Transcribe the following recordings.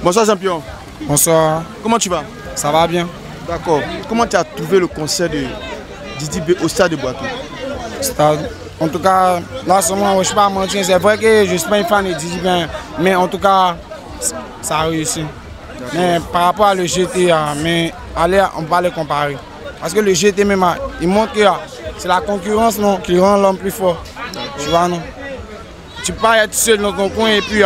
Bonsoir champion. Bonsoir. Comment tu vas? Ça va bien. D'accord. Comment tu as trouvé le concert de Didi B au stade de Boaké? En tout cas, là seulement, je ne suis pas mentir. C'est vrai que je ne suis pas un fan de Didi B, mais en tout cas, ça a réussi. Mais par rapport à le GTA, mais allez, on va les comparer. Parce que le GT même, il montre que c'est la concurrence non, qui rend l'homme plus fort. Tu vois, non? Tu peux pas être seul dans ton coin et puis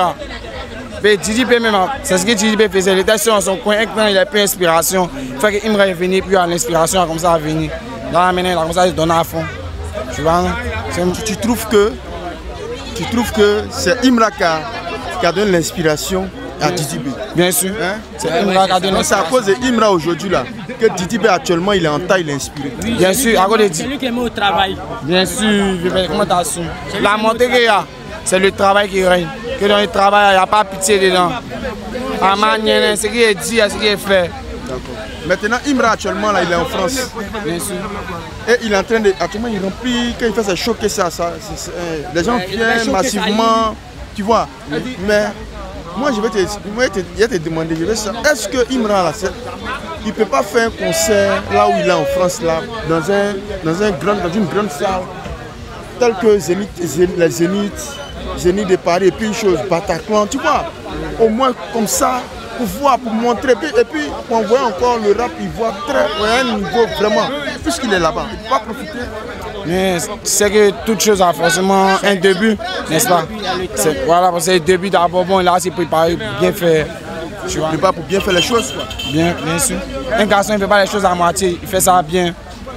Didi B même, c'est ce que Didi B faisait. Il était seul dans son coin, et quand il a plus d'inspiration, il fait qu'il me venir, puis l'inspiration comme ça à venir. Dans la manière, comme ça, il donne à fond. Tu vois, non? Tu trouves que c'est Imra qui a donné l'inspiration à Didi B? Bien sûr. Hein? C'est Imra qui a donné. C'est à cause de Imra aujourd'hui là que Didi B actuellement il est en taille, il est inspiré. Bien sûr, à cause de Didi. C'est lui qui est mis au travail. Bien sûr, comment tu assumes? La montée qu'il y a, c'est le travail qui règne. Que dans le travail, il n'y a pas pitié dedans. À manière, ce qui est dit, ce qui est fait. Maintenant, Imra actuellement là, il est en France. Bien sûr. Et il est en train de. Actuellement, il remplit. Quand il fait ses shows, les gens viennent massivement. Tu vois. Mais moi, je vais te demander, est-ce que Imra là, il ne peut pas faire un concert là où il est en France, là, dans une grande salle, telle que les Zénith de Paris et puis une chose, Bataclan, tu vois, au moins comme ça, pour voir, pour montrer, et puis on voit encore le rap, il voit un niveau vraiment, puisqu'il est là-bas, il ne peut pas profiter. Mais c'est que toute chose a forcément un début, n'est-ce pas? Voilà, parce que le début d'abord, bon, là, c'est préparé, bien fait. Tu vois, pour bien faire les choses, quoi. Bien sûr. Un garçon, il ne fait pas les choses à moitié, il fait ça bien,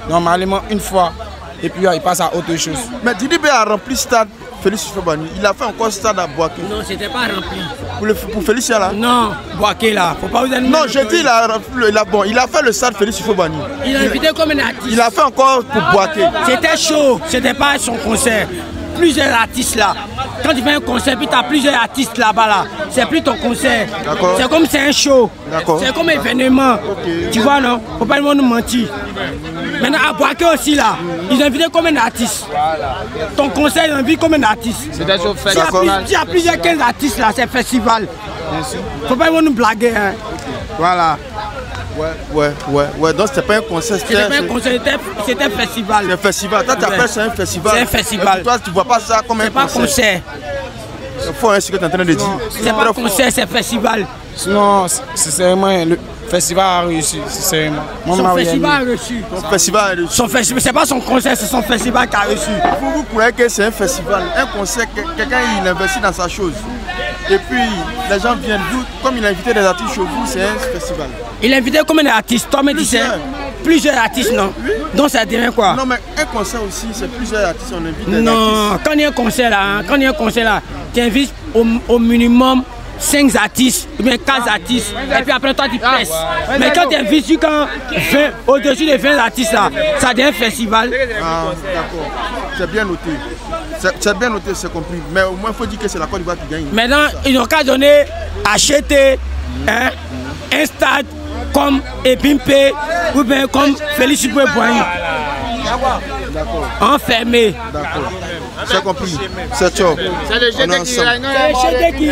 normalement, une fois, et puis il passe à autre chose. Mais Didi B a rempli stade Félix Houphouët-Boigny. Il a fait encore stade à Boaké. Non, c'était pas rempli. Pour Félicia là? Non, Boaké là. Faut pas vous animer. Non, je dis il a fait le stade Félix Houphouët-Boigny. Il a invité comme un artiste. Il a fait encore pour Boaké. C'était chaud, c'était pas son concert. Plusieurs artistes là. Quand tu fais un concert, puis tu as plusieurs artistes là-bas là. C'est plus ton concert. C'est comme c'est un show. C'est comme un événement. Tu vois non? Faut pas nous mentir. Maintenant à Boaké aussi là, ils ont invité comme un artiste. Ton concert, ils ont invité comme un artiste. C'est des choses faites. Il y a plusieurs 15 artistes là, c'est festival. Faut pas nous blaguer. Hein. Voilà. Ouais. Donc c'était pas un concert. C'était pas un concert, c'était un festival. C'est un festival. Toi tu appelles ça un festival. C'est un festival. Toi tu vois pas ça comme un concert. C'est pas concert. C'est faux ce que tu es en train de dire. C'est pas un concert, c'est un festival. Sinon, sincèrement, le festival a réussi, sincèrement. Son festival a reçu. Son festival a reçu. Son festival, c'est pas son concert, c'est son festival qui a reçu. Vous croyez que c'est un festival, un concert, quelqu'un il investit dans sa chose. Et puis les gens viennent, comme il a invité des artistes chez vous, c'est un festival. Il a invité comme un artiste, toi me dis plusieurs artistes, non? Oui. Donc ça devient quoi? Non mais un concert aussi, c'est plusieurs artistes, on invite des artistes. Non, quand il y a un concert là, tu invites au minimum 5 artistes, ou bien 15 artistes, et puis après toi tu presses. Mais quand tu invites au-dessus de 20 artistes là, ça devient un festival. Ah, d'accord. C'est bien noté. C'est bien noté, c'est compris. Mais au moins il faut dire que c'est la Côte d'Ivoire qui gagne. Maintenant, ils n'ont qu'à donner, acheter un stade comme Epimpé ou bien comme Félix Houphouët-Boigny. Enfermé. D'accord. C'est compris. C'est chaud. C'est le GT qui